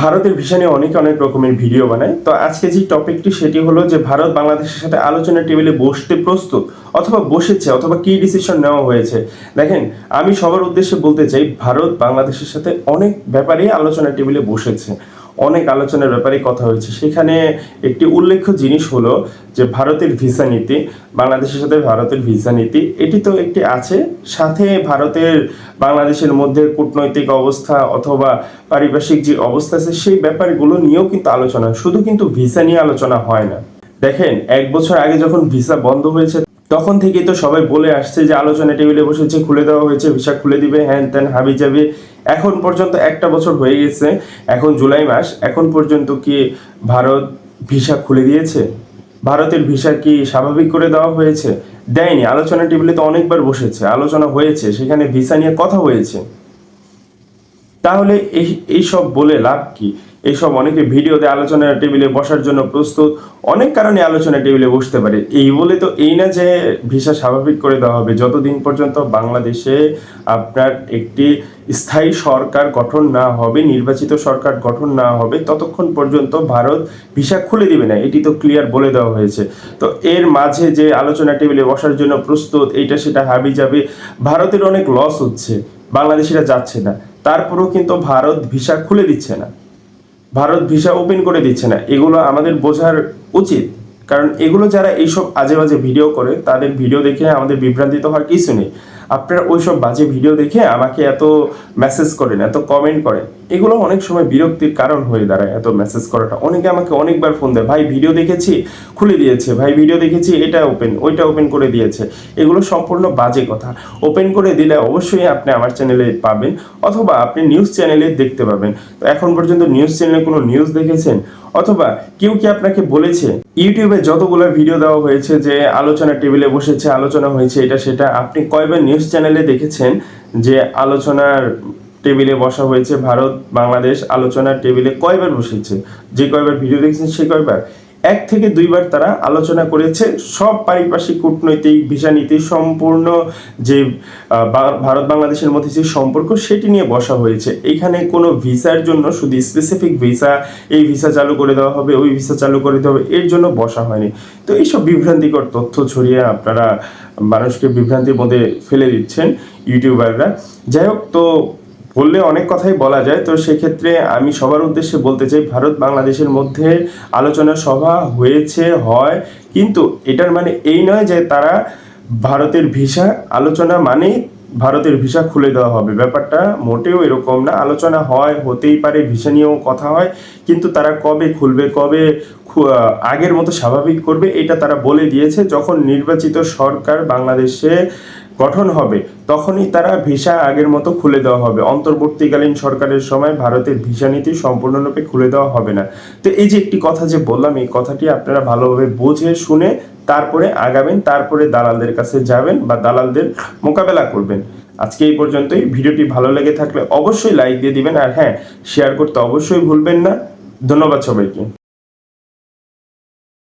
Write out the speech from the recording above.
ভারতের ভিসা নিয়ে অনেক রকমের ভিডিও বানায়। তো আজকে যে টপিকটি সেটি হলো যে ভারত বাংলাদেশের সাথে আলোচনার টেবিলে বসতে প্রস্তুত অথবা বসেছে অথবা কি ডিসিশন নেওয়া হয়েছে। দেখেন, আমি সবার উদ্দেশ্যে বলতে চাই ভারত বাংলাদেশের সাথে অনেক ব্যাপারেই আলোচনার টেবিলে বসেছে, অনেক আলোচনার ব্যাপারে কথা হয়েছে। সেখানে একটি উল্লেখ্য জিনিস হলো যে ভারতের ভিসা নীতি, বাংলাদেশের সাথে ভারতের ভিসা নীতি এটি তো একটি আছে, সাথে ভারতের বাংলাদেশের মধ্যে কূটনৈতিক অবস্থা অথবা পারিপার্শ্বিক যে অবস্থা আছে সেই ব্যাপারগুলো নিয়েও কিন্তু আলোচনা, শুধু কিন্তু ভিসা নিয়ে আলোচনা হয় না। দেখেন, 1 বছর আগে যখন ভিসা বন্ধ হয়েছে তখন থেকেই তো সবাই বলে আসছে যে আলোচনা টেবিলে বসেছে, খুলে দেওয়া হয়েছে, ভিসা খুলে দিবে, হ্যান ত্যান হাবি যাবে। এখন পর্যন্ত 1 বছর হয়ে গেছে, এখন জুলাই মাস, এখন পর্যন্ত কি ভারত ভিসা খুলে দিয়েছে? ভারতের ভিসা কি স্বাভাবিক করে দেওয়া হয়েছে? দেয়নি। আলোচনা টেবিলে তো অনেকবার বসেছে, আলোচনা হয়েছে, সেখানে ভিসা নিয়ে কথা হয়েছে। তাহলে এইসব বলে লাভ কি? এইসব অনেকে ভিডিওতে আলোচনা টেবিলে বসার জন্য প্রস্তুত, অনেক কারণে আলোচনা টেবিলে বসতে পারে। এই বলে তো এই না যে ভিসা স্বাভাবিক করে দেওয়া হবে। যতদিন পর্যন্ত বাংলাদেশে আপনার একটি স্থায়ী সরকার গঠন না হবে, নির্বাচিত সরকার গঠন না হবে, ততক্ষণ পর্যন্ত ভারত ভিসা খুলে দিবে না, এটি তো ক্লিয়ার বলে দেওয়া হয়েছে। তো এর মাঝে যে আলোচনা টেবিলে বসার জন্য প্রস্তুত, এইটা সেটা হাবি যাবে, ভারতের অনেক লস হচ্ছে, বাংলাদেশিরা যাচ্ছে না, তারপরেও কিন্তু ভারত ভিসা খুলে দিচ্ছে না, ভারত ভিসা ওপেন করে দিচ্ছে না। এগুলো আমাদের বোঝার উচিত, কারণ এগুলো যারা এইসব আজে বাজে ভিডিও করে তাদের ভিডিও দেখে আমাদের বিভ্রান্তিত হওয়ার কিছু নেই। আপনারা ওইসব বাজে ভিডিও দেখে আমাকে এত মেসেজ করেন, এত কমেন্ট করেন, এগুলো অনেক সময় বিরক্তির কারণ হয়ে দাঁড়ায়। এত মেসেজ করাটা, অনেকে আমাকে অনেকবার ফোন দেয়, ভাই ভিডিও দেখেছি খুলে দিয়েছে, ভাই ভিডিও দেখেছি এটা ওপেন ওইটা ওপেন করে দিয়েছে। এগুলো সম্পূর্ণ বাজে কথা। ওপেন করে দিলে অবশ্যই আপনি আমার চ্যানেলে পাবেন, অথবা আপনি নিউজ চ্যানেলে দেখতে পাবেন। তো এখন পর্যন্ত নিউজ চ্যানেলে কোনো নিউজ দেখেছেন? অথবা কেউ কি আপনাকে বলেছে? ইউটিউবে যতগুলো ভিডিও দেওয়া হয়েছে যে আলোচনা টেবিলে বসেছে, আলোচনা হয়েছে, এটা সেটা, আপনি কয়বার নিউজ চ্যানেলে দেখেছেন যে আলোচনার টেবিলে বসা হয়েছে? ভারত বাংলাদেশ আলোচনার টেবিলে কয়বার বসেছে? যে কয়বার ভিডিও দেখছেন সে কয়বার? 1 থেকে 2 বার তারা আলোচনা করেছে, সব পারিপার্শ্বিক কূটনৈতিক ভিসা নীতি সম্পূর্ণ যে ভারত বাংলাদেশের মধ্যে যে সম্পর্ক সেটি নিয়ে বসা হয়েছে। এখানে কোনো ভিসার জন্য শুধু স্পেসিফিক ভিসা, এই ভিসা চালু করে দেওয়া হবে, ওই ভিসা চালু করে দেওয়া হবে, এর জন্য বসা হয়নি। তো এইসব বিভ্রান্তিকর তথ্য ছড়িয়ে আপনারা মানুষকে বিভ্রান্তির মধ্যে ফেলে দিচ্ছেন ইউটিউবাররা। যাই হোক, তো বললে অনেক কথাই বলা যায়। তো সেক্ষেত্রে আমি সবার উদ্দেশ্যে বলতে চাই, ভারত বাংলাদেশের মধ্যে আলোচনা সভা হয়েছে, হয়, কিন্তু এটার মানে এই নয় যে তারা ভারতের ভিসা আলোচনা মানে ভারতের ভিসা খুলে দেওয়া হবে। ব্যাপারটা মোটেও এরকম না। আলোচনা হয়, হতেই পারে, ভিসা নিয়েও কথা হয়, কিন্তু তারা কবে খুলবে, কবে আগের মতো স্বাভাবিক করবে, এটা তারা বলে দিয়েছে। যখন নির্বাচিত সরকার বাংলাদেশে গঠন হবে তখনই তারা ভিসা আগের মতো খুলে দেওয়া হবে। অন্তর্বর্তীকালীন সরকারের সময় ভারতের ভিসা নীতি সম্পূর্ণরূপে খুলে দেওয়া হবে না। তো এই যে একটি কথা যে বললাম, এই কথাটি আপনারা ভালোভাবে বুঝে শুনে তারপরে আগাবেন, তারপরে দালালদের কাছে যাবেন বা দালালদের মোকাবেলা করবেন। আজকে এই পর্যন্তই। ভিডিওটি ভালো লেগে থাকলে অবশ্যই লাইক দিয়ে দিবেন, আর হ্যাঁ, শেয়ার করতে অবশ্যই ভুলবেন না। ধন্যবাদ সবাইকে।